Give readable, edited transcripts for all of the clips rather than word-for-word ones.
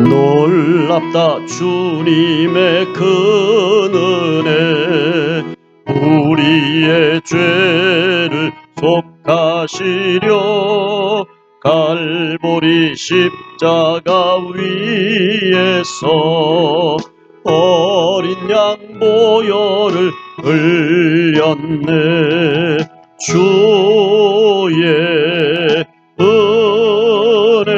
놀랍다 주님의 큰 은혜, 우리의 죄를 속하시려 갈보리 십자가 위에서 어린 양 보혈을 흘렸네. 주의 은혜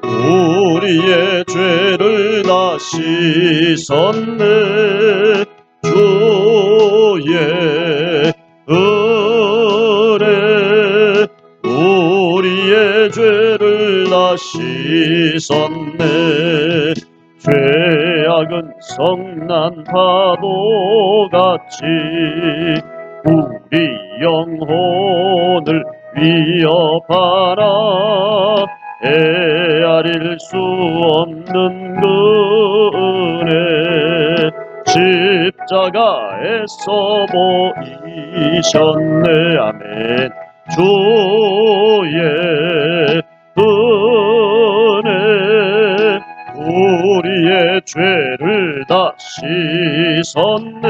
우리의 죄를 다 씻었네. 주의 은혜 우리의 죄를 다 씻었네. 죄악은 성난 파도같이 우리 영혼을 위협하나 헤아릴 수 없는 그 은혜 십자가에서 보이셨네. 아멘. 주의 은혜 우리의 죄를 다 씻었네.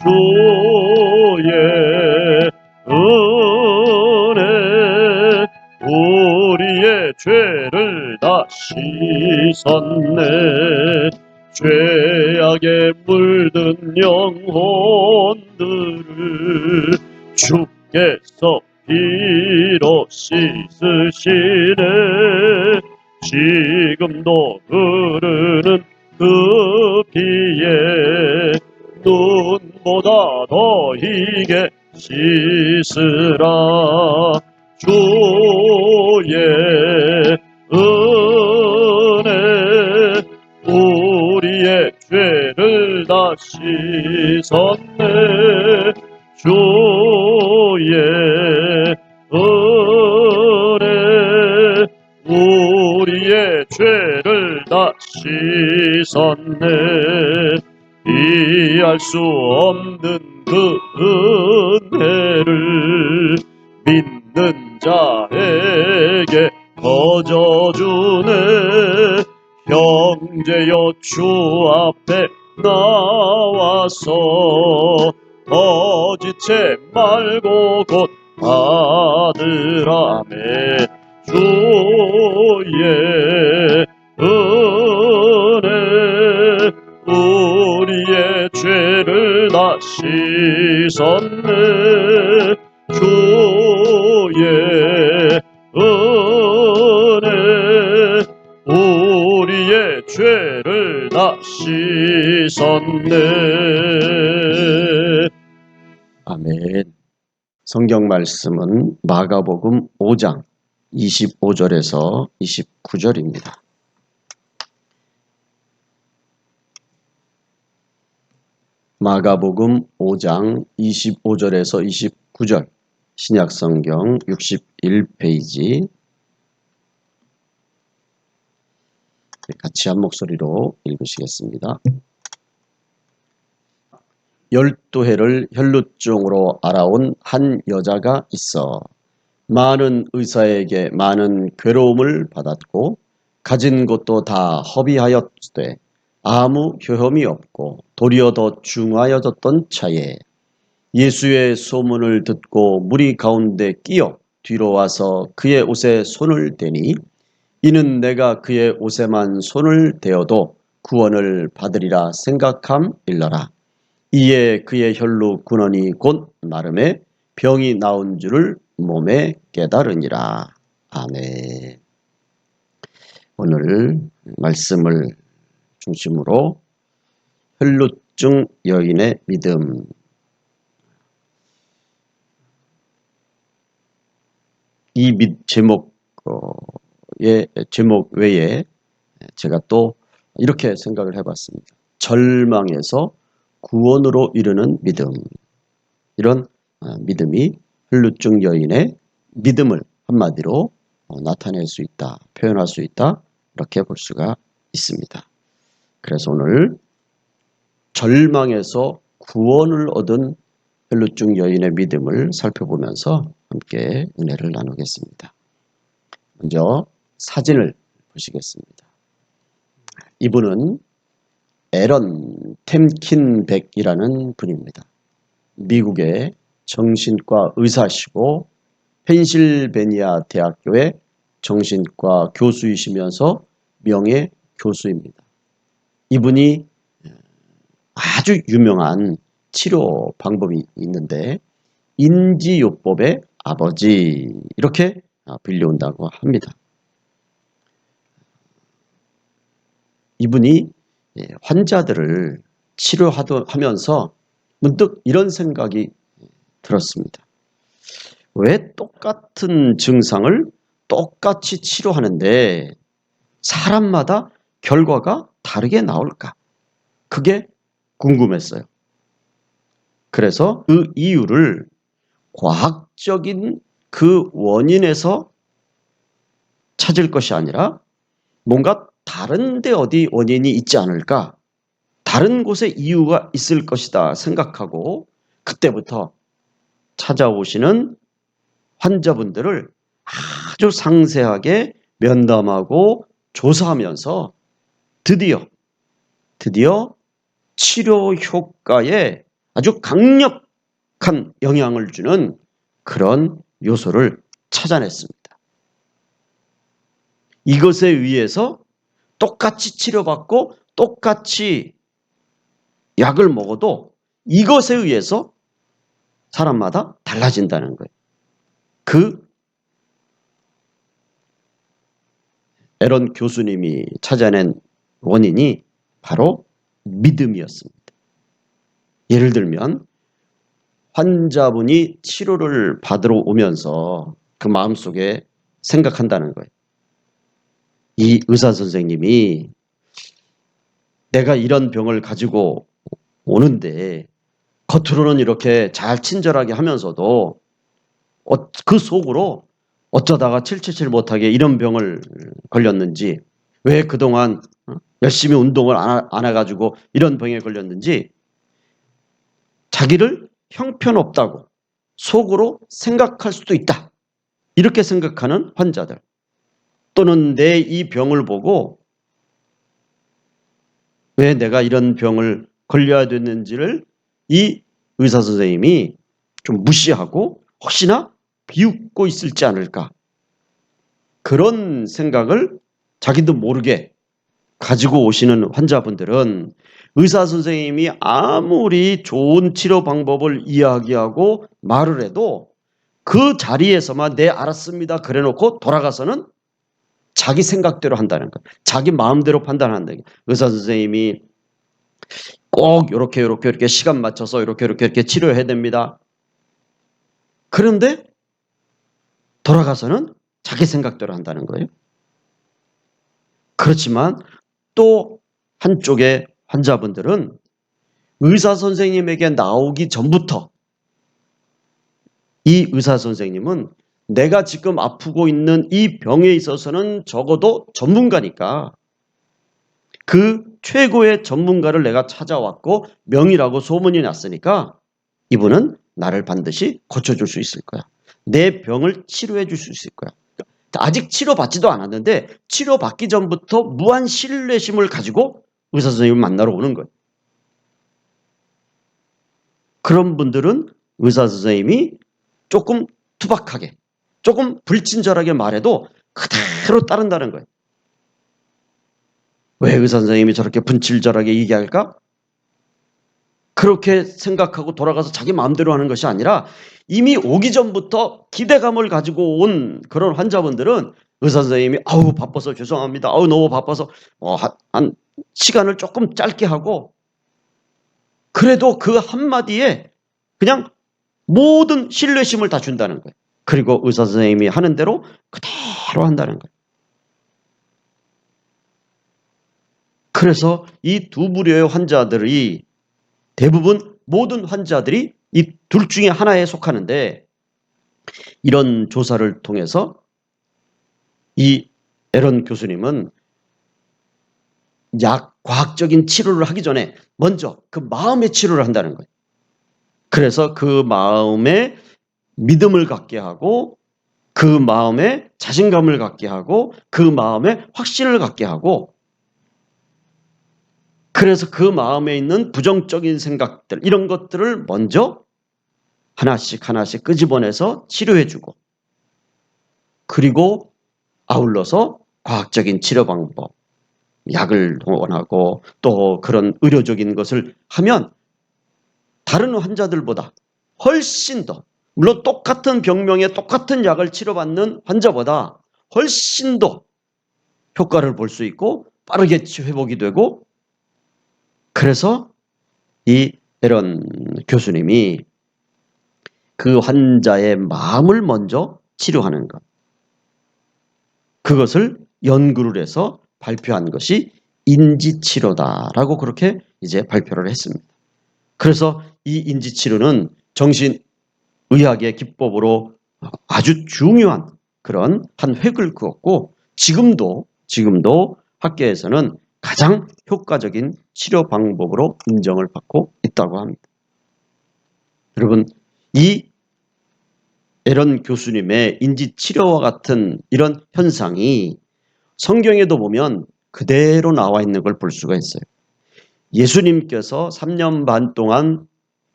주의 은혜 우리의 죄를 다 씻었네. 죄악에 물든 영혼들을 주께서 피로 씻으시네. 지금도 흐르는 그 피에 눈보다 더 희게 씻으라. 주의 은혜 우리의 죄를 다 씻었네. 주의 은혜 우리의 죄를 다 씻었네. 이해할 수 없는 그 은혜를 믿는 자에게 거저주네. 형제여 주 앞에 나와서 거짓지 말고 곧 받으라. 아멘. 주의 은혜 우리의 죄를 다 씻었네. 주의 은혜 우리의 죄를 다 씻었네. 아멘. 성경 말씀은 마가복음 5장 25절에서 29절입니다. 마가복음 5장 25절에서 29절 신약성경 61페이지 같이 한 목소리로 읽으시겠습니다. 12해를 혈루증으로 알아온 한 여자가 있어 많은 의사에게 많은 괴로움을 받았고 가진 것도 다 허비하였되 아무 효험이 없고 도리어 더 중하여졌던 차에 예수의 소문을 듣고 무리 가운데 끼어 뒤로 와서 그의 옷에 손을 대니 이는 내가 그의 옷에만 손을 대어도 구원을 받으리라 생각함일러라. 이에 그의 혈루 근원이 곧 마름에 병이 나온 줄을 몸에 깨달으니라. 아멘. 오늘 말씀을 중심으로 혈루증 여인의 믿음, 이 제목의 제목 외에 제가 또 이렇게 생각을 해봤습니다. 절망에서 구원으로 이르는 믿음, 이런 믿음이 혈루증 여인의 믿음을 한마디로 나타낼 수 있다, 표현할 수 있다, 이렇게 볼 수가 있습니다. 그래서 오늘 절망에서 구원을 얻은 혈루증 여인의 믿음을 살펴보면서 함께 은혜를 나누겠습니다. 먼저 사진을 보시겠습니다. 이분은 에런 템킨백이라는 분입니다. 미국의 정신과 의사시고 펜실베니아 대학교의 정신과 교수이시면서 명예 교수입니다. 이분이 아주 유명한 치료 방법이 있는데 인지요법의 아버지 이렇게 불려온다고 합니다. 이분이 환자들을 치료하면서 문득 이런 생각이 들었습니다. 왜 똑같은 증상을 똑같이 치료하는데 사람마다 결과가 다르게 나올까? 그게 궁금했어요. 그래서 그 이유를 과학적인 그 원인에서 찾을 것이 아니라 뭔가 다른 데 어디 원인이 있지 않을까? 다른 곳에 이유가 있을 것이다 생각하고 그때부터 찾아오시는 환자분들을 아주 상세하게 면담하고 조사하면서 드디어 치료 효과에 아주 강력한 영향을 주는 그런 요소를 찾아냈습니다. 이것에 의해서 똑같이 치료받고 똑같이 약을 먹어도 이것에 의해서 사람마다 달라진다는 거예요. 그 에런 교수님이 찾아낸 원인이 바로 믿음이었습니다. 예를 들면 환자분이 치료를 받으러 오면서 그 마음속에 생각한다는 거예요. 이 의사 선생님이 내가 이런 병을 가지고 오는데 겉으로는 이렇게 잘 친절하게 하면서도 그 속으로 어쩌다가 777 못하게 이런 병을 걸렸는지, 왜 그동안 열심히 운동을 안 해가지고 이런 병에 걸렸는지 자기를 형편없다고 속으로 생각할 수도 있다. 이렇게 생각하는 환자들, 또는 내 이 병을 보고 왜 내가 이런 병을 걸려야 됐는지를 이 의사 선생님이 좀 무시하고 혹시나 비웃고 있을지 않을까, 그런 생각을 자기도 모르게 가지고 오시는 환자분들은 의사 선생님이 아무리 좋은 치료 방법을 이야기하고 말을 해도 그 자리에서만 네 알았습니다 그래 놓고 돌아가서는 자기 생각대로 한다는 거예요. 자기 마음대로 판단한다는 거예요. 의사 선생님이 꼭 이렇게 시간 맞춰서 이렇게 치료해야 됩니다. 그런데 돌아가서는 자기 생각대로 한다는 거예요. 그렇지만 또 한쪽의 환자분들은 의사 선생님에게 나오기 전부터 이 의사 선생님은 내가 지금 아프고 있는 이 병에 있어서는 적어도 전문가니까 그 최고의 전문가를 내가 찾아왔고 명의라고 소문이 났으니까 이분은 나를 반드시 고쳐줄 수 있을 거야. 내 병을 치료해 줄 수 있을 거야. 아직 치료받지도 않았는데 치료받기 전부터 무한 신뢰심을 가지고 의사 선생님을 만나러 오는 거예요. 그런 분들은 의사 선생님이 조금 투박하게, 조금 불친절하게 말해도 그대로 따른다는 거예요. 왜 의사 선생님이 저렇게 불친절하게 얘기할까? 그렇게 생각하고 돌아가서 자기 마음대로 하는 것이 아니라 이미 오기 전부터 기대감을 가지고 온 그런 환자분들은 의사 선생님이 아우 바빠서 죄송합니다. 아우 너무 바빠서 한 시간을 조금 짧게 하고, 그래도 그 한마디에 그냥 모든 신뢰심을 다 준다는 거예요. 그리고 의사 선생님이 하는 대로 그대로 한다는 거예요. 그래서 이 두 부류의 환자들이 대부분 모든 환자들이 이 둘 중에 하나에 속하는데, 이런 조사를 통해서 이 에런 교수님은 과학적인 치료를 하기 전에 먼저 그 마음의 치료를 한다는 거예요. 그래서 그 마음에 믿음을 갖게 하고 그 마음에 자신감을 갖게 하고 그 마음에 확신을 갖게 하고 그래서 그 마음에 있는 부정적인 생각들 이런 것들을 먼저 하나씩 하나씩 끄집어내서 치료해주고 그리고 아울러서 과학적인 치료 방법 약을 동원하고 또 그런 의료적인 것을 하면 다른 환자들보다 훨씬 더 물론 똑같은 병명에 똑같은 약을 치료받는 환자보다 훨씬 더 효과를 볼 수 있고 빠르게 회복이 되고 그래서 이 에런 교수님이 그 환자의 마음을 먼저 치료하는 것 그것을 연구를 해서 발표한 것이 인지치료다라고 그렇게 이제 발표를 했습니다. 그래서 이 인지치료는 정신의학의 기법으로 아주 중요한 그런 한 획을 그었고 지금도 학계에서는 가장 효과적인 치료 방법으로 인정을 받고 있다고 합니다. 여러분, 이 에런 교수님의 인지치료와 같은 이런 현상이 성경에도 보면 그대로 나와 있는 걸 볼 수가 있어요. 예수님께서 3년 반 동안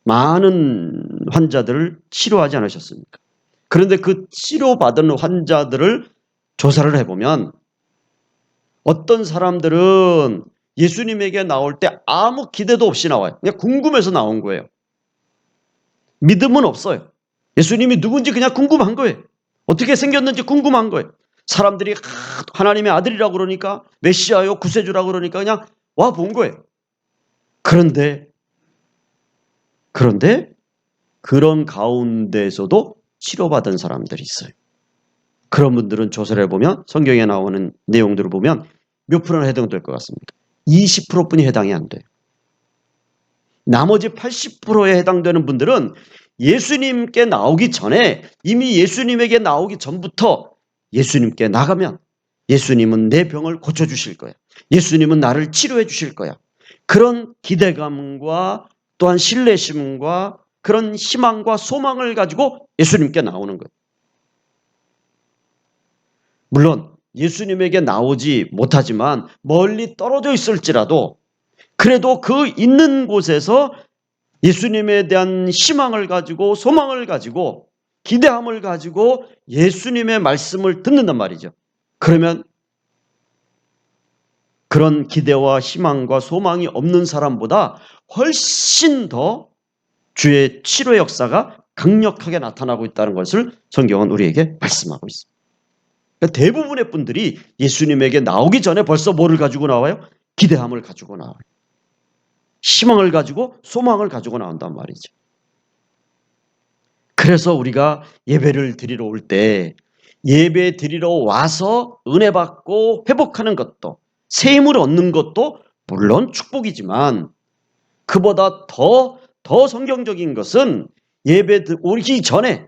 많은 환자들을 치료하지 않으셨습니까? 그런데 그 치료받은 환자들을 조사를 해보면 어떤 사람들은 예수님에게 나올 때 아무 기대도 없이 나와요. 그냥 궁금해서 나온 거예요. 믿음은 없어요. 예수님이 누군지 그냥 궁금한 거예요. 어떻게 생겼는지 궁금한 거예요. 사람들이 하나님의 아들이라고 그러니까 메시아요 구세주라고 그러니까 그냥 와 본 거예요. 그런데 그런 가운데에서도 치료받은 사람들이 있어요. 그런 분들은 조사를 해보면 성경에 나오는 내용들을 보면 몇 프로나 해당될 것 같습니까? 20%뿐이 해당이 안 돼요. 나머지 80%에 해당되는 분들은 예수님께 나오기 전에 이미 예수님에게 나오기 전부터 예수님께 나가면 예수님은 내 병을 고쳐주실 거야. 예수님은 나를 치료해 주실 거야. 그런 기대감과 또한 신뢰심과 그런 희망과 소망을 가지고 예수님께 나오는 거예요. 물론 예수님에게 나오지 못하지만 멀리 떨어져 있을지라도 그래도 그 있는 곳에서 예수님에 대한 희망을 가지고 소망을 가지고 기대함을 가지고 예수님의 말씀을 듣는단 말이죠. 그러면 그런 기대와 희망과 소망이 없는 사람보다 훨씬 더 주의 치료 역사가 강력하게 나타나고 있다는 것을 성경은 우리에게 말씀하고 있습니다. 그러니까 대부분의 분들이 예수님에게 나오기 전에 벌써 뭐를 가지고 나와요? 기대함을 가지고 나와요. 희망을 가지고 소망을 가지고 나온단 말이죠. 그래서 우리가 예배를 드리러 올 때 예배 드리러 와서 은혜 받고 회복하는 것도 새 힘을 얻는 것도 물론 축복이지만 그보다 더 성경적인 것은 예배 오기 전에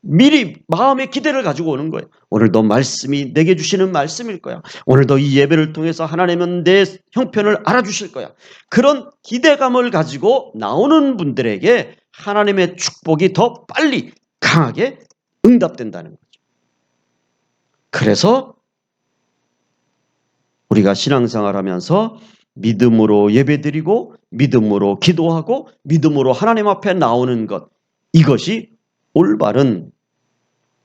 미리 마음의 기대를 가지고 오는 거예요. 오늘도 말씀이 내게 주시는 말씀일 거야. 오늘도 이 예배를 통해서 하나님은 내 형편을 알아주실 거야. 그런 기대감을 가지고 나오는 분들에게 하나님의 축복이 더 빨리 강하게 응답된다는 거죠. 그래서 우리가 신앙생활하면서 믿음으로 예배드리고 믿음으로 기도하고 믿음으로 하나님 앞에 나오는 것 이것이 올바른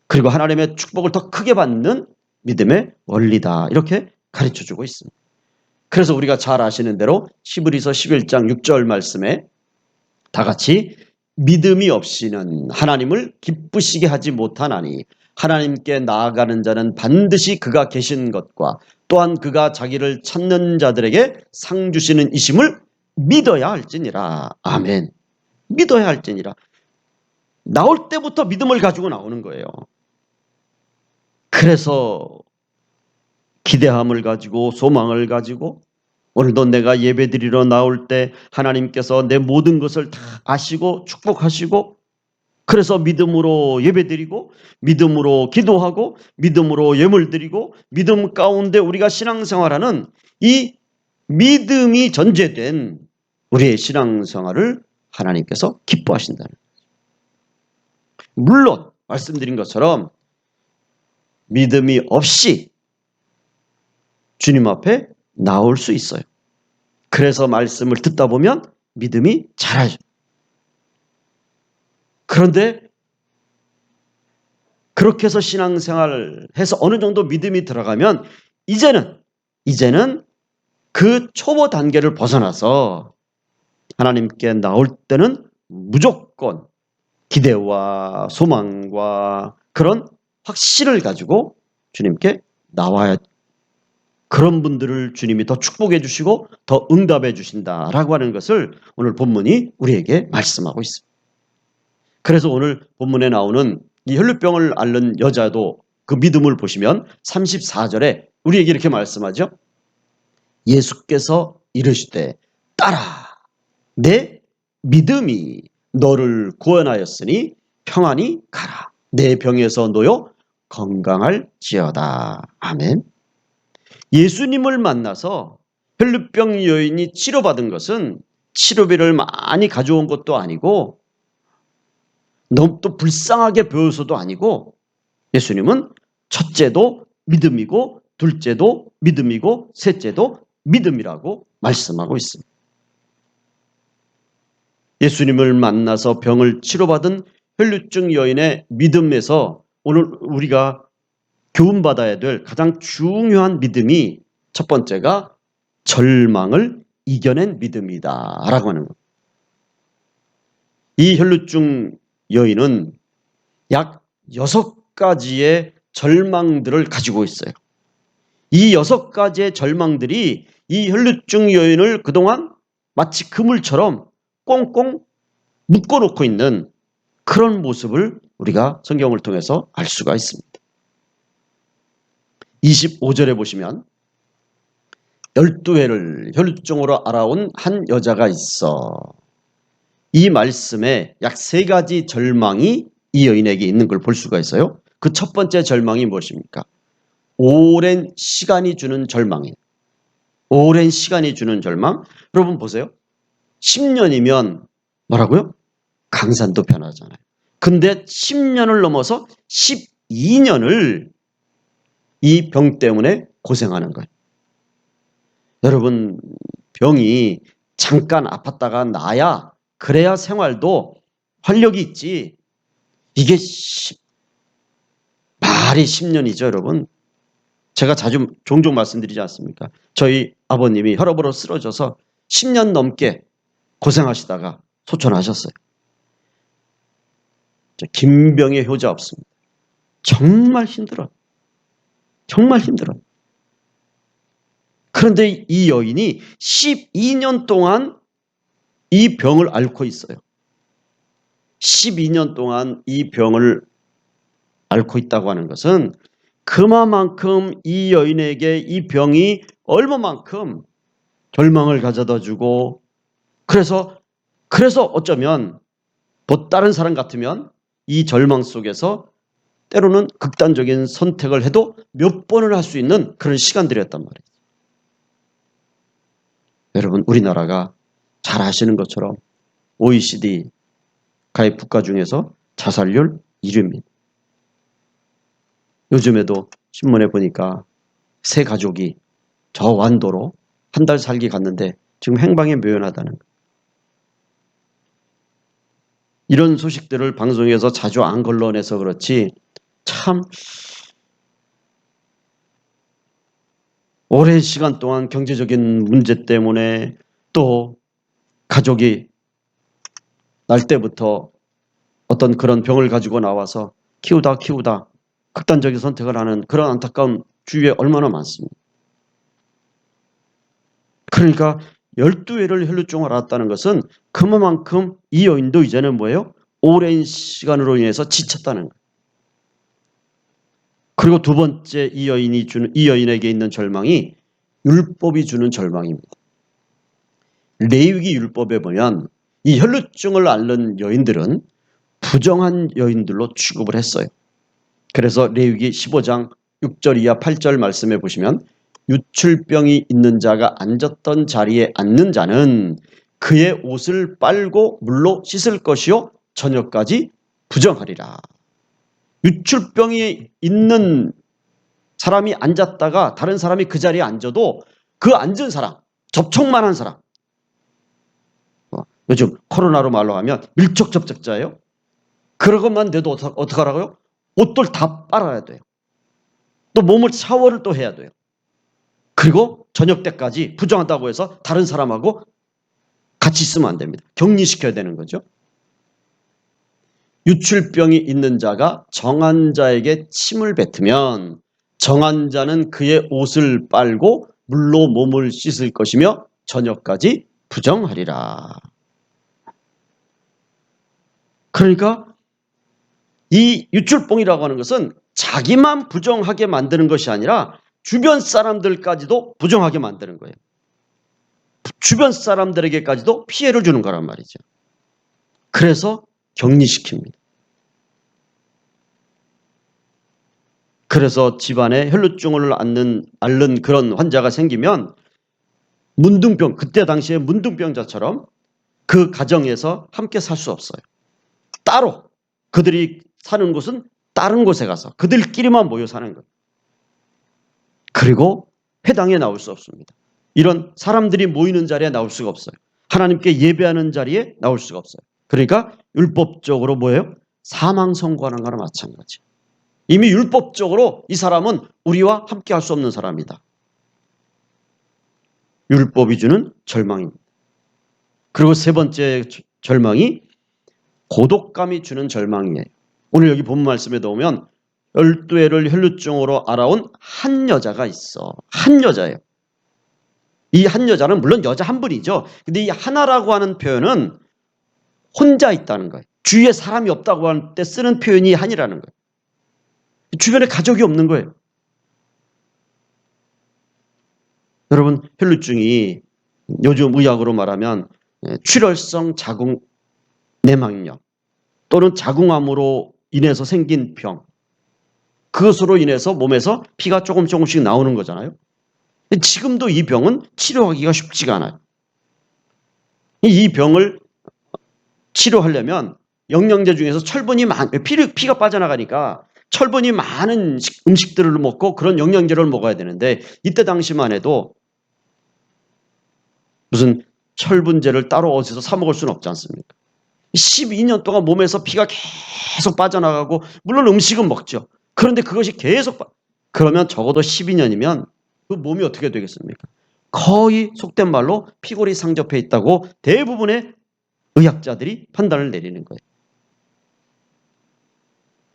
그리고 하나님의 축복을 더 크게 받는 믿음의 원리다 이렇게 가르쳐주고 있습니다. 그래서 우리가 잘 아시는 대로 히브리서 11장 6절 말씀에 다 같이 믿음이 없이는 하나님을 기쁘시게 하지 못하나니 하나님께 나아가는 자는 반드시 그가 계신 것과 또한 그가 자기를 찾는 자들에게 상 주시는 이심을 믿어야 할지니라. 아멘. 믿어야 할지니라. 나올 때부터 믿음을 가지고 나오는 거예요. 그래서 기대함을 가지고 소망을 가지고 오늘도 내가 예배드리러 나올 때 하나님께서 내 모든 것을 다 아시고 축복하시고 그래서 믿음으로 예배드리고 믿음으로 기도하고 믿음으로 예물드리고 믿음 가운데 우리가 신앙생활하는 이 믿음이 전제된 우리의 신앙생활을 하나님께서 기뻐하신다는 거죠. 물론 말씀드린 것처럼 믿음이 없이 주님 앞에 나올 수 있어요. 그래서 말씀을 듣다 보면 믿음이 자라죠. 그런데 그렇게 해서 신앙생활을 해서 어느 정도 믿음이 들어가면 이제는 그 초보 단계를 벗어나서 하나님께 나올 때는 무조건 기대와 소망과 그런 확신을 가지고 주님께 나와야, 그런 분들을 주님이 더 축복해 주시고 더 응답해 주신다라고 하는 것을 오늘 본문이 우리에게 말씀하고 있습니다. 그래서 오늘 본문에 나오는 이 혈루병을 앓는 여자도 그 믿음을 보시면 34절에 우리에게 이렇게 말씀하죠. 예수께서 이르시되 따라 내 믿음이 너를 구원하였으니 평안히 가라. 내 병에서 놓여 건강할지어다. 아멘. 예수님을 만나서 혈루병 여인이 치료받은 것은 치료비를 많이 가져온 것도 아니고 너무 또 불쌍하게 배워서도 아니고, 예수님은 첫째도 믿음이고 둘째도 믿음이고 셋째도 믿음이라고 말씀하고 있습니다. 예수님을 만나서 병을 치료받은 혈루증 여인의 믿음에서 오늘 우리가 교훈받아야 될 가장 중요한 믿음이 첫 번째가 절망을 이겨낸 믿음이다 라고 하는 겁니다. 이 혈루증 여인은 약 6가지의 절망들을 가지고 있어요. 이 6가지의 절망들이 이 혈루증 여인을 그동안 마치 그물처럼 꽁꽁 묶어놓고 있는 그런 모습을 우리가 성경을 통해서 알 수가 있습니다. 25절에 보시면 12회를 혈루증으로 알아온 한 여자가 있어. 이 말씀에 약 3가지 절망이 이 여인에게 있는 걸 볼 수가 있어요. 그 첫 번째 절망이 무엇입니까? 오랜 시간이 주는 절망이에요. 오랜 시간이 주는 절망. 여러분 보세요. 10년이면 뭐라고요? 강산도 변하잖아요. 근데 10년을 넘어서 12년을 이 병 때문에 고생하는 거예요. 여러분, 병이 잠깐 아팠다가 나야, 그래야 생활도 활력이 있지. 이게 말이 10년이죠, 여러분. 제가 종종 말씀드리지 않습니까? 저희 아버님이 혈압으로 쓰러져서 10년 넘게 고생하시다가 소천하셨어요. 김병의 효자 없습니다. 정말 힘들어. 정말 힘들어. 그런데 이 여인이 12년 동안 이 병을 앓고 있어요. 12년 동안 이 병을 앓고 있다고 하는 것은 그만큼 이 여인에게 이 병이 얼마만큼 절망을 가져다 주고, 그래서 어쩌면 다른 사람 같으면 이 절망 속에서 때로는 극단적인 선택을 해도 몇 번을 할 수 있는 그런 시간들이었단 말이에요. 여러분, 우리나라가 잘 아시는 것처럼 OECD 가입 국가 중에서 자살률 1위입니다. 요즘에도 신문에 보니까 세 가족이 저 완도로 한 달 살기 갔는데 지금 행방에 묘연하다는 거예요. 이런 소식들을 방송에서 자주 안 걸러내서 그렇지 참 오랜 시간 동안 경제적인 문제 때문에 또 가족이 날 때부터 어떤 그런 병을 가지고 나와서 키우다 극단적인 선택을 하는 그런 안타까운 주위에 얼마나 많습니다. 그러니까 12회를 혈루증을 앓았다는 것은 그만큼 이 여인도 이제는 뭐예요? 오랜 시간으로 인해서 지쳤다는 거예요. 그리고 두 번째 이 여인에게 있는 절망이 율법이 주는 절망입니다. 레위기 율법에 보면 이 혈루증을 앓는 여인들은 부정한 여인들로 취급을 했어요. 그래서 레위기 15장 6절 이하 8절 말씀에 보시면 유출병이 있는 자가 앉았던 자리에 앉는 자는 그의 옷을 빨고 물로 씻을 것이요 저녁까지 부정하리라. 유출병이 있는 사람이 앉았다가 다른 사람이 그 자리에 앉아도 그 앉은 사람, 접촉만 한 사람, 요즘 코로나로 말로 하면 밀접 접촉자예요. 그러고만 돼도 어떡하라고요? 옷들 다 빨아야 돼요. 또 몸을 샤워를 또 해야 돼요. 그리고 저녁 때까지 부정하다고 해서 다른 사람하고 같이 있으면 안 됩니다. 격리시켜야 되는 거죠. 유출병이 있는 자가 정한 자에게 침을 뱉으면 정한 자는 그의 옷을 빨고 물로 몸을 씻을 것이며 저녁까지 부정하리라. 그러니까 이 유출병이라고 하는 것은 자기만 부정하게 만드는 것이 아니라 주변 사람들까지도 부정하게 만드는 거예요. 주변 사람들에게까지도 피해를 주는 거란 말이죠. 그래서 격리시킵니다. 그래서 집안에 혈루증을 앓는 그런 환자가 생기면 문둥병, 그때 당시에 문둥병자처럼 그 가정에서 함께 살 수 없어요. 따로 그들이 사는 곳은 다른 곳에 가서 그들끼리만 모여 사는 거예요. 그리고 회당에 나올 수 없습니다. 이런 사람들이 모이는 자리에 나올 수가 없어요. 하나님께 예배하는 자리에 나올 수가 없어요. 그러니까 율법적으로 뭐예요? 사망 선고하는 거나 마찬가지. 이미 율법적으로 이 사람은 우리와 함께 할 수 없는 사람이다. 율법이 주는 절망입니다. 그리고 세 번째 절망이 고독감이 주는 절망이에요. 오늘 여기 본 말씀에 보면 12해를 혈루증으로 알아온 한 여자가 있어. 한 여자예요. 이 한 여자는 물론 여자 한 분이죠. 근데 이 하나라고 하는 표현은 혼자 있다는 거예요. 주위에 사람이 없다고 할 때 쓰는 표현이 한이라는 거예요. 주변에 가족이 없는 거예요. 여러분, 혈루증이 요즘 의학으로 말하면 출혈성 자궁 내막염 또는 자궁암으로 인해서 생긴 병, 그것으로 인해서 몸에서 피가 조금씩 나오는 거잖아요. 지금도 이 병은 치료하기가 쉽지가 않아요. 이 병을 치료하려면 영양제 중에서 피가 빠져나가니까 철분이 많은 음식들을 먹고 그런 영양제를 먹어야 되는데 이때 당시만 해도 무슨 철분제를 따로 어디서 사 먹을 수는 없지 않습니까? 12년 동안 몸에서 피가 계속 빠져나가고 물론 음식은 먹죠. 그런데 그것이 그러면 적어도 12년이면 그 몸이 어떻게 되겠습니까? 거의 속된 말로 피골이 상접해 있다고 대부분의 의학자들이 판단을 내리는 거예요.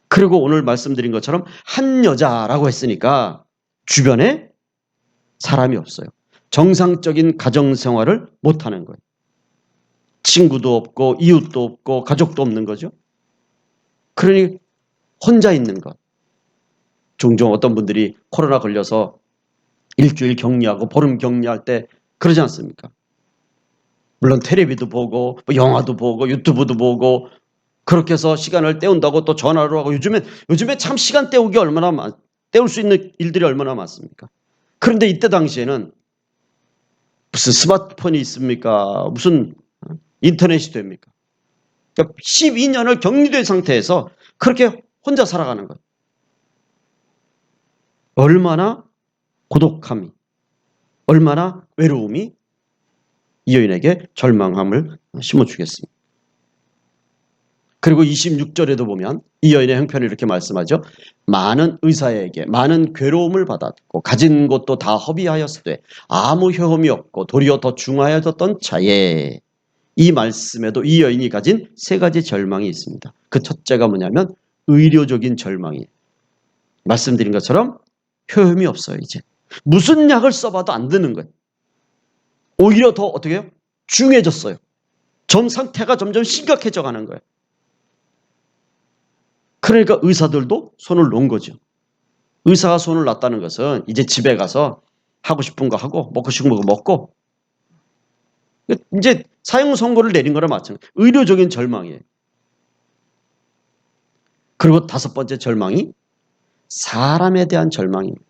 그리고 오늘 말씀드린 것처럼 한 여자라고 했으니까 주변에 사람이 없어요. 정상적인 가정생활을 못하는 거예요. 친구도 없고 이웃도 없고 가족도 없는 거죠. 그러니 혼자 있는 것. 종종 어떤 분들이 코로나 걸려서 일주일 격리하고 보름 격리할 때 그러지 않습니까? 물론 텔레비도 보고 영화도 보고 유튜브도 보고 그렇게 해서 시간을 때운다고 또 전화로 하고 요즘에 참 시간 때우기 때울 수 있는 일들이 얼마나 많습니까? 그런데 이때 당시에는 무슨 스마트폰이 있습니까? 무슨 인터넷이 됩니까? 그러니까 12년을 격리된 상태에서 그렇게 혼자 살아가는 거예요. 얼마나 고독함이, 얼마나 외로움이 이 여인에게 절망함을 심어주겠습니다. 그리고 26절에도 보면 이 여인의 형편을 이렇게 말씀하죠. 많은 의사에게 많은 괴로움을 받았고 가진 것도 다 허비하였으되 아무 효험이 없고 도리어 더 중하여졌던 차에 이 말씀에도 이 여인이 가진 세 가지 절망이 있습니다. 그 첫째가 뭐냐면 의료적인 절망이에요. 말씀드린 것처럼 효험이 없어요. 이제 무슨 약을 써봐도 안 드는 거예요. 오히려 더 어떻게 해요? 중해졌어요. 전 상태가 점점 심각해져 가는 거예요. 그러니까 의사들도 손을 놓은 거죠. 의사가 손을 놨다는 것은 이제 집에 가서 하고 싶은 거 하고 먹고 싶은 거 먹고 이제 사형 선고를 내린 거랑 마찬가지예요. 의료적인 절망이에요. 그리고 다섯 번째 절망이 사람에 대한 절망입니다.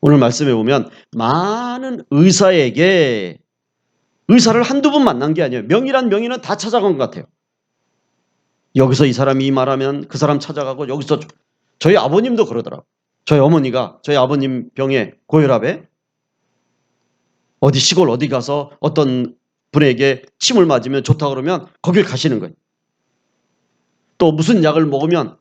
오늘 말씀해 보면 많은 의사에게 의사를 한두 번 만난 게 아니에요. 명의란 명의는 다 찾아간 것 같아요. 여기서 이 사람이 이 말하면 그 사람 찾아가고 여기서 저희 아버님도 그러더라고요. 저희 어머니가 저희 아버님 병에 고혈압에 어디 시골 어디 가서 어떤 분에게 침을 맞으면 좋다 그러면 거길 가시는 거예요. 또 무슨 약을 먹으면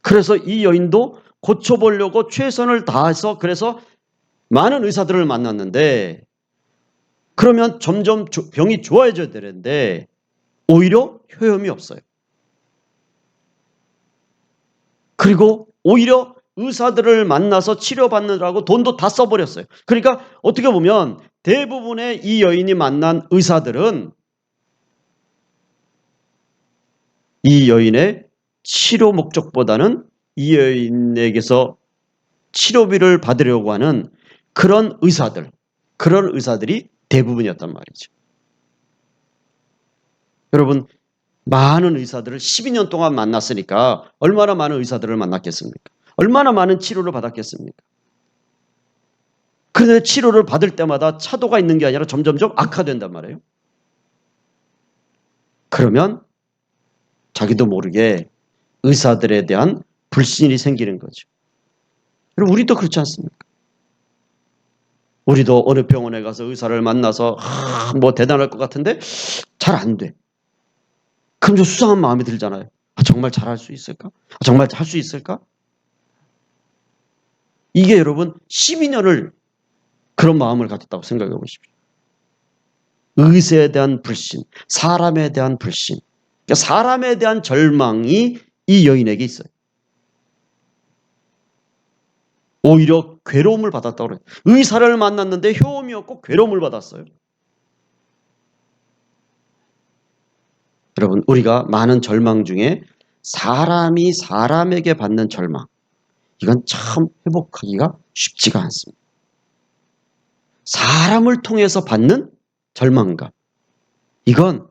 그래서 이 여인도 고쳐보려고 최선을 다해서 그래서 많은 의사들을 만났는데 그러면 점점 병이 좋아져야 되는데 오히려 효험이 없어요. 그리고 오히려 의사들을 만나서 치료받느라고 돈도 다 써버렸어요. 그러니까 어떻게 보면 대부분의 이 여인이 만난 의사들은 이 여인의 치료 목적보다는 이 여인에게서 치료비를 받으려고 하는 그런 의사들이 대부분이었단 말이죠. 여러분, 많은 의사들을 12년 동안 만났으니까 얼마나 많은 의사들을 만났겠습니까? 얼마나 많은 치료를 받았겠습니까? 그런데 치료를 받을 때마다 차도가 있는 게 아니라 점점점 악화된단 말이에요. 그러면 자기도 모르게 의사들에 대한 불신이 생기는 거죠. 그럼 우리도 그렇지 않습니까? 우리도 어느 병원에 가서 의사를 만나서 뭐 대단할 것 같은데 잘 안 돼. 그럼 좀 수상한 마음이 들잖아요. 정말 잘할 수 있을까? 정말 할 수 있을까? 이게 여러분 12년을 그런 마음을 가졌다고 생각해 보십시오. 의사에 대한 불신, 사람에 대한 불신, 그러니까 사람에 대한 절망이 이 여인에게 있어요. 오히려 괴로움을 받았다고 그래요. 의사를 만났는데 효험이 없고 괴로움을 받았어요. 여러분, 우리가 많은 절망 중에 사람이 사람에게 받는 절망, 이건 참 회복하기가 쉽지가 않습니다. 사람을 통해서 받는 절망감, 이건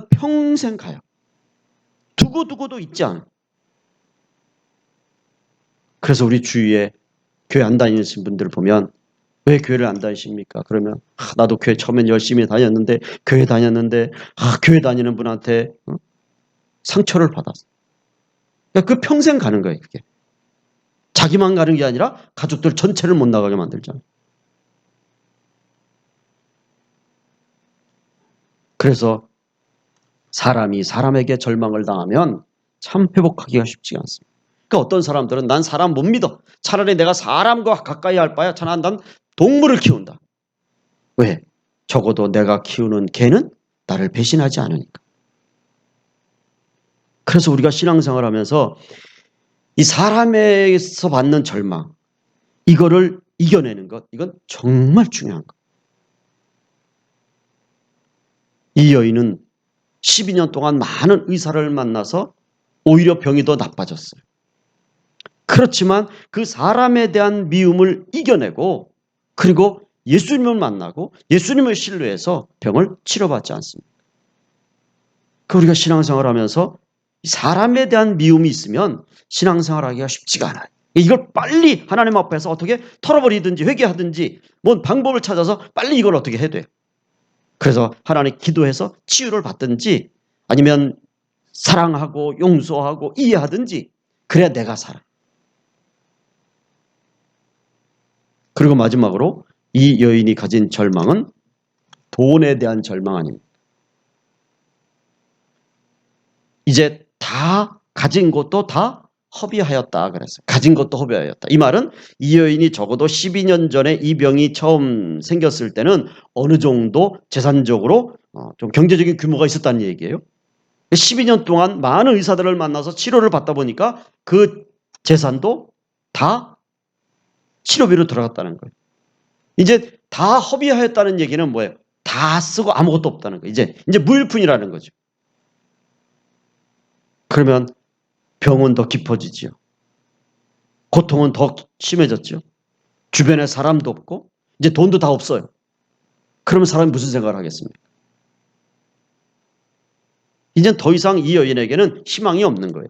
평생 가요. 두고두고도 있지 않아요. 그래서 우리 주위에 교회 안 다니신 분들 보면 왜 교회를 안 다니십니까? 그러면 나도 교회 처음엔 열심히 다녔는데 교회 다니는 분한테 상처를 받았어. 그러니까 그 평생 가는 거예요. 그게 자기만 가는 게 아니라 가족들 전체를 못 나가게 만들잖아요. 그래서 사람이 사람에게 절망을 당하면 참 회복하기가 쉽지 않습니다. 그러니까 어떤 사람들은 난 사람 못 믿어. 차라리 내가 사람과 가까이 할 바야 차라리 난 동물을 키운다. 왜? 적어도 내가 키우는 개는 나를 배신하지 않으니까. 그래서 우리가 신앙생활 하면서 이 사람에서 받는 절망, 이거를 이겨내는 것, 이건 정말 중요한 것. 이 여인은 12년 동안 많은 의사를 만나서 오히려 병이 더 나빠졌어요. 그렇지만 그 사람에 대한 미움을 이겨내고 그리고 예수님을 만나고 예수님을 신뢰해서 병을 치료받지 않습니다. 우리가 신앙생활 하면서 사람에 대한 미움이 있으면 신앙생활 하기가 쉽지가 않아요. 이걸 빨리 하나님 앞에서 어떻게 털어버리든지 회개하든지 뭔 방법을 찾아서 빨리 이걸 어떻게 해야 돼요. 그래서 하나님 기도해서 치유를 받든지 아니면 사랑하고 용서하고 이해하든지 그래야 내가 살아. 그리고 마지막으로 이 여인이 가진 절망은 돈에 대한 절망 아닙니다. 이제 다 가진 것도 다 허비하였다 그랬어요. 가진 것도 허비하였다. 이 말은 이 여인이 적어도 12년 전에 이 병이 처음 생겼을 때는 어느 정도 재산적으로 좀 경제적인 규모가 있었다는 얘기예요. 12년 동안 많은 의사들을 만나서 치료를 받다 보니까 그 재산도 다 치료비로 들어갔다는 거예요. 이제 다 허비하였다는 얘기는 뭐예요? 다 쓰고 아무것도 없다는 거예요. 이제 무일푼이라는 거죠. 그러면 병은 더 깊어지지요. 고통은 더 심해졌죠. 주변에 사람도 없고 이제 돈도 다 없어요. 그러면 사람이 무슨 생각을 하겠습니까? 이제 더 이상 이 여인에게는 희망이 없는 거예요.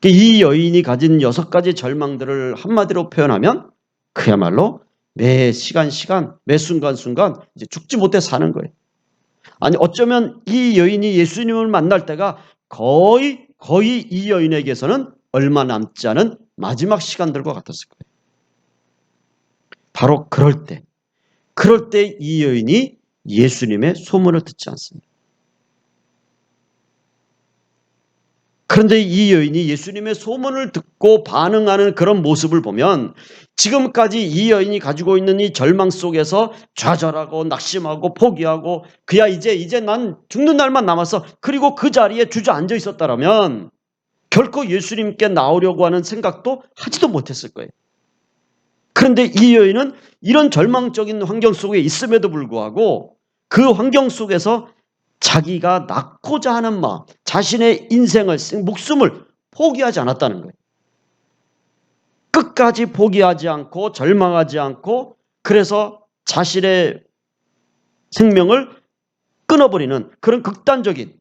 이 여인이 가진 6가지 절망들을 한마디로 표현하면 그야말로 매 시간, 매 순간 이제 죽지 못해 사는 거예요. 아니, 어쩌면 이 여인이 예수님을 만날 때가 거의 이 여인에게서는 얼마 남지 않은 마지막 시간들과 같았을 거예요. 바로 그럴 때 이 여인이 예수님의 소문을 듣지 않습니다. 그런데 이 여인이 예수님의 소문을 듣고 반응하는 그런 모습을 보면 지금까지 이 여인이 가지고 있는 이 절망 속에서 좌절하고 낙심하고 포기하고 그야 이제 난 죽는 날만 남았어. 그리고 그 자리에 주저앉아 있었다라면 결코 예수님께 나오려고 하는 생각도 하지도 못했을 거예요. 그런데 이 여인은 이런 절망적인 환경 속에 있음에도 불구하고 그 환경 속에서 자기가 낳고자 하는 마음, 자신의 인생을, 목숨을 포기하지 않았다는 거예요. 끝까지 포기하지 않고 절망하지 않고 그래서 자신의 생명을 끊어버리는 그런 극단적인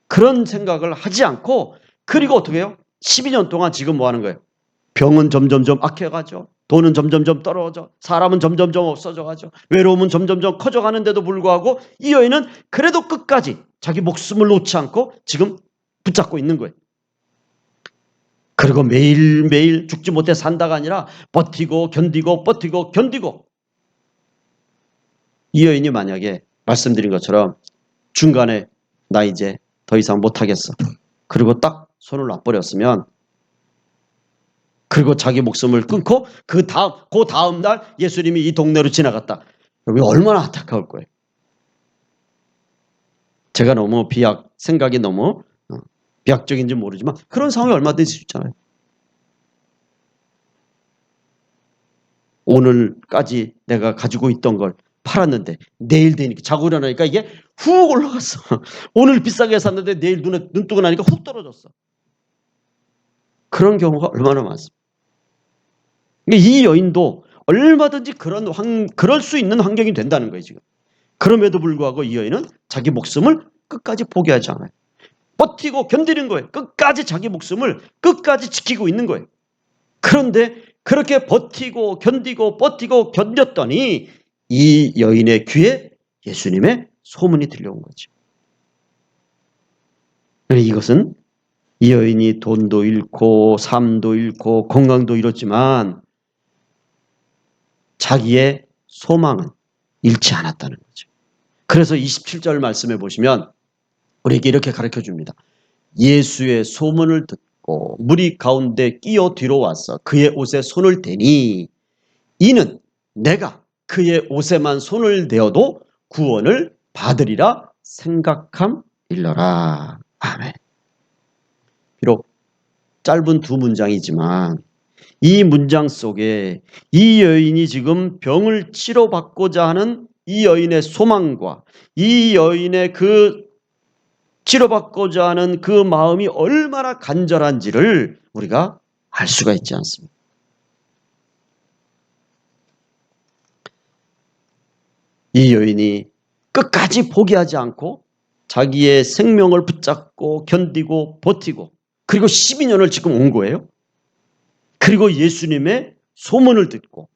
그런 생각을 하지 않고 그리고 어떻게 해요? 12년 동안 지금 뭐 하는 거예요? 병은 점점점 악해가죠. 돈은 점점점 떨어져. 사람은 점점점 없어져가죠. 외로움은 점점점 커져가는데도 불구하고 이 여인은 그래도 끝까지 자기 목숨을 놓지 않고 지금 붙잡고 있는 거예요. 그리고 매일매일 죽지 못해 산다가 아니라 버티고 견디고 버티고 견디고 이 여인이 만약에 말씀드린 것처럼 중간에 나 이제 더 이상 못하겠어. 그리고 딱 손을 놔버렸으면 그리고 자기 목숨을 끊고 그 다음 날 예수님이 이 동네로 지나갔다. 그러면 얼마나 안타까울 거예요. 제가 너무 생각이 너무 비약적인지 모르지만 그런 상황이 얼마든지 있을 수 있잖아요. 오늘까지 내가 가지고 있던 걸 팔았는데 내일 되니까 자고 일어나니까 이게 훅 올라갔어. 오늘 비싸게 샀는데 내일 눈 뜨고 나니까 훅 떨어졌어. 그런 경우가 얼마나 많습니다. 이 여인도 얼마든지 그럴 수 있는 환경이 된다는 거예요, 지금. 그럼에도 불구하고 이 여인은 자기 목숨을 끝까지 포기하지 않아요. 버티고 견디는 거예요. 끝까지 자기 목숨을 끝까지 지키고 있는 거예요. 그런데 그렇게 버티고 견뎠더니 이 여인의 귀에 예수님의 소문이 들려온 거죠. 이것은 이 여인이 돈도 잃고 삶도 잃고 건강도 잃었지만 자기의 소망은 잃지 않았다는 거죠. 그래서 27절 말씀에 보시면 우리에게 이렇게 가르쳐 줍니다. 예수의 소문을 듣고 무리 가운데 끼어 뒤로 와서 그의 옷에 손을 대니 이는 내가 그의 옷에만 손을 대어도 구원을 받으리라 생각함일러라. 아멘. 비록 짧은 두 문장이지만 이 문장 속에 이 여인이 지금 병을 치료받고자 하는 이 여인의 소망과 이 여인의 그 치료받고자 하는 그 마음이 얼마나 간절한지를 우리가 알 수가 있지 않습니까? 이 여인이 끝까지 포기하지 않고 자기의 생명을 붙잡고 견디고 버티고 그리고 12년을 지금 온 거예요. 그리고 예수님의 소문을 듣고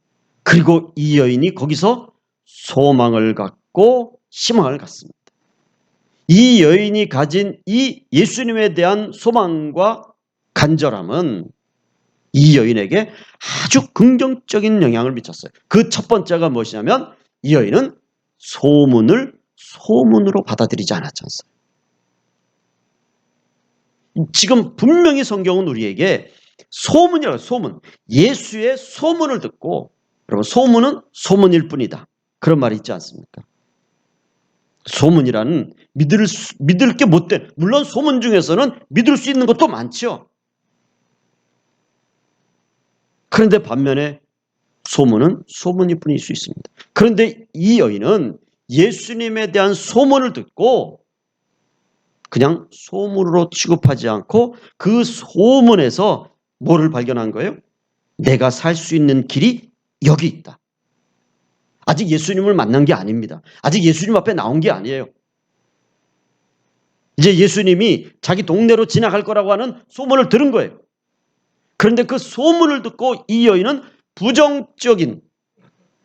그리고 이 여인이 거기서 소망을 갖고 희망을 갖습니다. 이 여인이 가진 이 예수님에 대한 소망과 간절함은 이 여인에게 아주 긍정적인 영향을 미쳤어요. 그 첫 번째가 무엇이냐면 이 여인은 소문을 소문으로 받아들이지 않았지 않습니까? 지금 분명히 성경은 우리에게 소문이라고 소문, 예수의 소문을 듣고 여러분 소문은 소문일 뿐이다. 그런 말이 있지 않습니까? 소문이라는 믿을 게 못된 물론 소문 중에서는 믿을 수 있는 것도 많죠. 그런데 반면에 소문은 소문일 뿐일 수 있습니다. 그런데 이 여인은 예수님에 대한 소문을 듣고 그냥 소문으로 취급하지 않고 그 소문에서 뭐를 발견한 거예요? 내가 살 수 있는 길이 여기 있다. 아직 예수님을 만난 게 아닙니다. 아직 예수님 앞에 나온 게 아니에요. 이제 예수님이 자기 동네로 지나갈 거라고 하는 소문을 들은 거예요. 그런데 그 소문을 듣고 이 여인은 부정적인,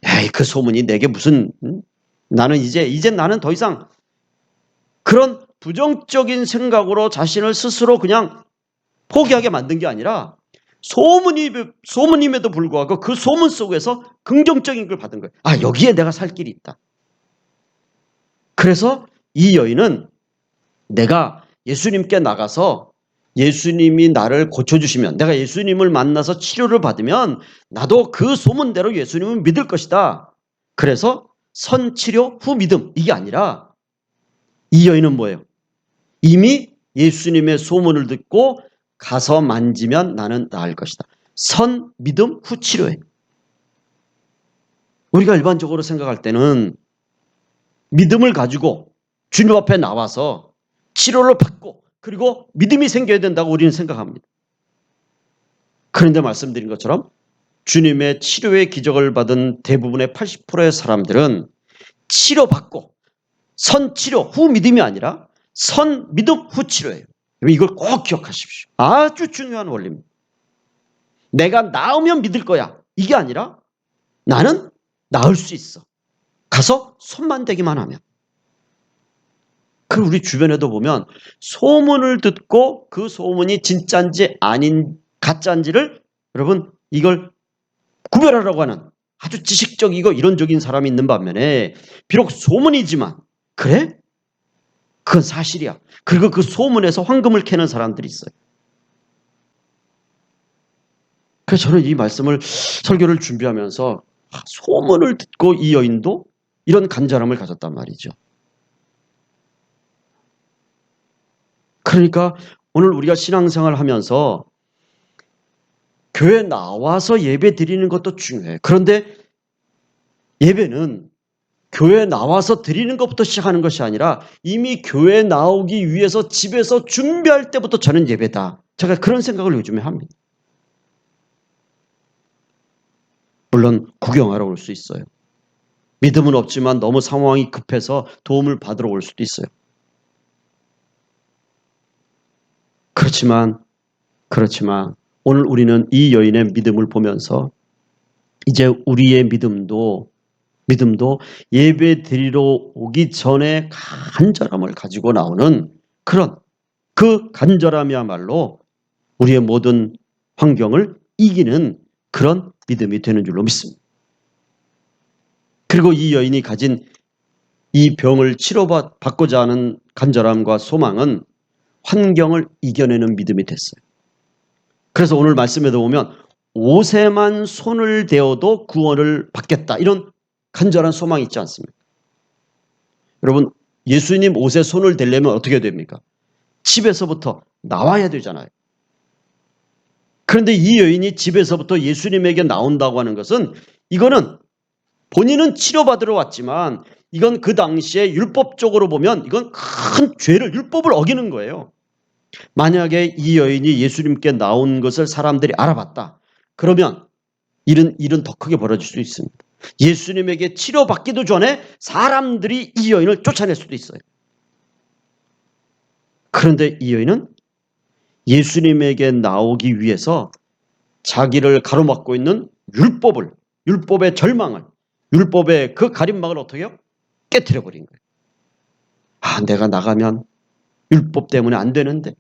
에이, 그 소문이 내게 무슨, 나는 이제 나는 더 이상 그런 부정적인 생각으로 자신을 스스로 그냥 포기하게 만든 게 아니라 소문임에도 불구하고 그 소문 속에서 긍정적인 걸 받은 거예요. 아, 여기에 내가 살 길이 있다. 그래서 이 여인은 내가 예수님께 나가서 예수님이 나를 고쳐주시면, 내가 예수님을 만나서 치료를 받으면 나도 그 소문대로 예수님을 믿을 것이다. 그래서 선치료 후 믿음, 이게 아니라 이 여인은 뭐예요? 이미 예수님의 소문을 듣고 가서 만지면 나는 나을 것이다. 선 믿음 후 치료예요. 우리가 일반적으로 생각할 때는 믿음을 가지고 주님 앞에 나와서 치료를 받고 그리고 믿음이 생겨야 된다고 우리는 생각합니다. 그런데 말씀드린 것처럼 주님의 치료의 기적을 받은 대부분의 80%의 사람들은 치료받고 선치료 후 믿음이 아니라 선믿음 후 치료예요. 이걸 꼭 기억하십시오. 아주 중요한 원리입니다. 내가 나으면 믿을 거야. 이게 아니라 나는 나을 수 있어. 가서 손만 대기만 하면. 그 우리 주변에도 보면 소문을 듣고 그 소문이 진짜인지 아닌 가짜인지를 여러분 이걸 구별하라고 하는 아주 지식적이고 이론적인 사람이 있는 반면에 비록 소문이지만 그래? 그건 사실이야. 그리고 그 소문에서 황금을 캐는 사람들이 있어요. 그래서 저는 이 말씀을 설교를 준비하면서 소문을 듣고 이 여인도 이런 간절함을 가졌단 말이죠. 그러니까 오늘 우리가 신앙생활을 하면서 교회 나와서 예배 드리는 것도 중요해요. 그런데 예배는 교회 나와서 드리는 것부터 시작하는 것이 아니라 이미 교회 나오기 위해서 집에서 준비할 때부터 저는 예배다. 제가 그런 생각을 요즘에 합니다. 물론 구경하러 올 수 있어요. 믿음은 없지만 너무 상황이 급해서 도움을 받으러 올 수도 있어요. 그렇지만 오늘 우리는 이 여인의 믿음을 보면서 이제 우리의 믿음도 예배 드리러 오기 전에 간절함을 가지고 나오는 그런 그 간절함이야말로 우리의 모든 환경을 이기는 그런 믿음이 되는 줄로 믿습니다. 그리고 이 여인이 가진 이 병을 치료받고자 하는 간절함과 소망은 환경을 이겨내는 믿음이 됐어요. 그래서 오늘 말씀에도 보면 옷에만 손을 대어도 구원을 받겠다. 이런 간절한 소망이 있지 않습니까? 여러분, 예수님 옷에 손을 대려면 어떻게 됩니까? 집에서부터 나와야 되잖아요. 그런데 이 여인이 집에서부터 예수님에게 나온다고 하는 것은 이거는 본인은 치료받으러 왔지만 이건 그 당시에 율법적으로 보면 이건 큰 죄를, 율법을 어기는 거예요. 만약에 이 여인이 예수님께 나온 것을 사람들이 알아봤다. 그러면 일은 더 크게 벌어질 수 있습니다. 예수님에게 치료받기도 전에 사람들이 이 여인을 쫓아낼 수도 있어요. 그런데 이 여인은 예수님에게 나오기 위해서 자기를 가로막고 있는 율법의 절망을, 율법의 그 가림막을 어떻게 해요? 깨트려버린 거예요. 아, 내가 나가면 율법 때문에 안 되는데,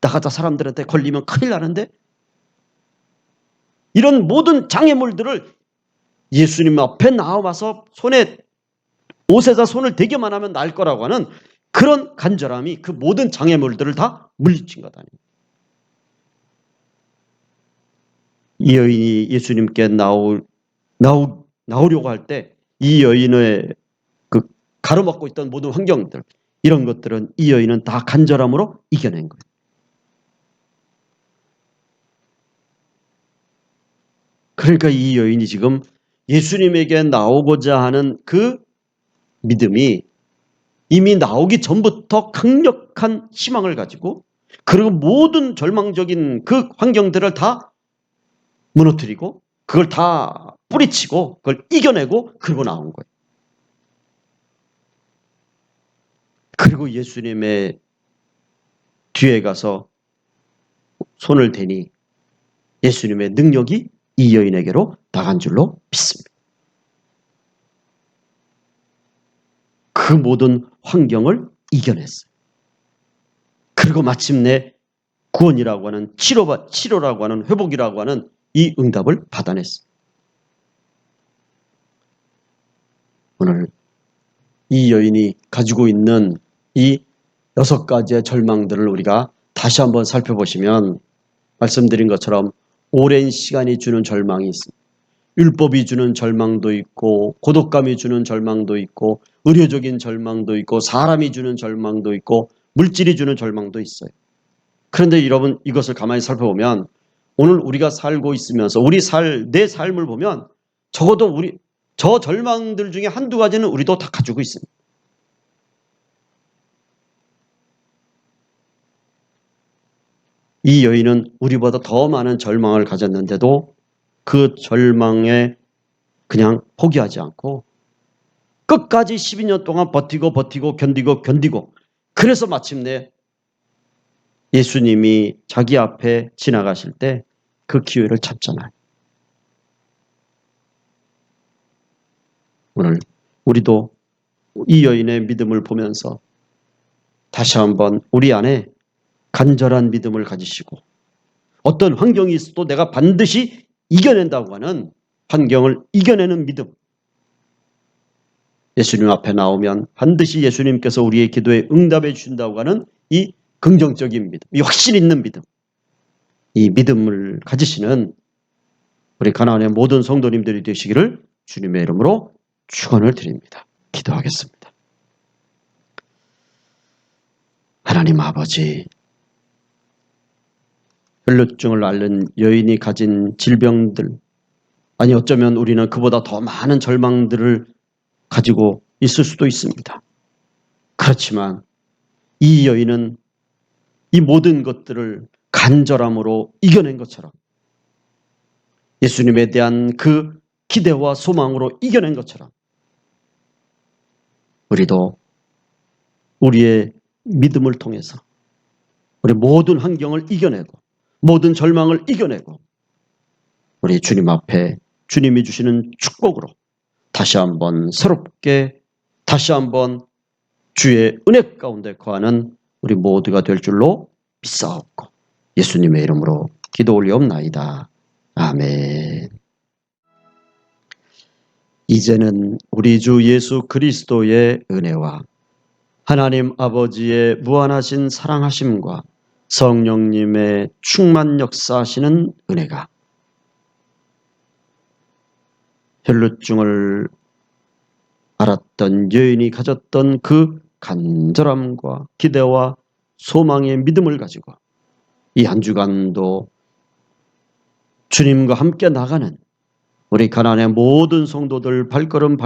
나가다 사람들한테 걸리면 큰일 나는데, 이런 모든 장애물들을 예수님 앞에 나와서 옷에다 손을 대기만 하면 날 거라고 하는 그런 간절함이 그 모든 장애물들을 다 물리친 것 아닙니까? 이 여인이 예수님께 나오려고 할 때 이 여인의 그 가로막고 있던 모든 환경들, 이런 것들은 이 여인은 다 간절함으로 이겨낸 거예요. 그러니까 이 여인이 지금 예수님에게 나오고자 하는 그 믿음이 이미 나오기 전부터 강력한 희망을 가지고, 그리고 모든 절망적인 그 환경들을 다 무너뜨리고 그걸 다 뿌리치고 그걸 이겨내고 그러고 나온 거예요. 그리고 예수님의 뒤에 가서 손을 대니 예수님의 능력이 이 여인에게로 나간 줄로 믿습니다. 그 모든 환경을 이겨냈어요. 그리고 마침내 구원이라고 하는 치료라고 하는 회복이라고 하는 이 응답을 받아냈어요. 오늘 이 여인이 가지고 있는 이 6가지의 절망들을 우리가 다시 한번 살펴보시면 말씀드린 것처럼 오랜 시간이 주는 절망이 있습니다. 율법이 주는 절망도 있고 고독감이 주는 절망도 있고 의료적인 절망도 있고 사람이 주는 절망도 있고 물질이 주는 절망도 있어요. 그런데 여러분 이것을 가만히 살펴보면 오늘 우리가 살고 있으면서 내 삶을 보면 적어도 저 절망들 중에 한두 가지는 우리도 다 가지고 있습니다. 이 여인은 우리보다 더 많은 절망을 가졌는데도 그 절망에 그냥 포기하지 않고 끝까지 12년 동안 버티고 견디고 그래서 마침내 예수님이 자기 앞에 지나가실 때 그 기회를 찾잖아요. 오늘 우리도 이 여인의 믿음을 보면서 다시 한번 우리 안에 간절한 믿음을 가지시고 어떤 환경이 있어도 내가 반드시 이겨낸다고 하는 환경을 이겨내는 믿음, 예수님 앞에 나오면 반드시 예수님께서 우리의 기도에 응답해 주신다고 하는 이 긍정적인 믿음, 이 확신 있는 믿음, 이 믿음을 가지시는 우리 가나안의 모든 성도님들이 되시기를 주님의 이름으로 축원을 드립니다. 기도하겠습니다. 하나님 아버지, 혈루증을 앓는 여인이 가진 질병들, 아니 어쩌면 우리는 그보다 더 많은 절망들을 가지고 있을 수도 있습니다. 그렇지만 이 여인은 이 모든 것들을 간절함으로 이겨낸 것처럼 예수님에 대한 그 기대와 소망으로 이겨낸 것처럼 우리도 우리의 믿음을 통해서 우리 모든 환경을 이겨내고 모든 절망을 이겨내고 우리 주님 앞에 주님이 주시는 축복으로 다시 한번 새롭게 다시 한번 주의 은혜 가운데 거하는 우리 모두가 될 줄로 믿사옵고 예수님의 이름으로 기도 올리옵나이다. 아멘. 이제는 우리 주 예수 그리스도의 은혜와 하나님 아버지의 무한하신 사랑하심과 성령님의 충만 역사하시는 은혜가 혈루증을 앓았던 여인이 가졌던 그 간절함과 기대와 소망의 믿음을 가지고 이 한 주간도 주님과 함께 나가는 우리 가나안의 모든 성도들 발걸음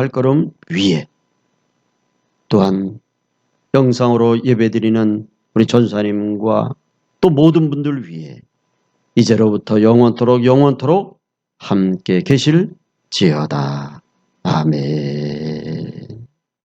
위에 또한 영상으로 예배드리는 우리 전사님과 또 모든 분들 위해 이제로부터 영원토록 함께 계실지어다. 아멘.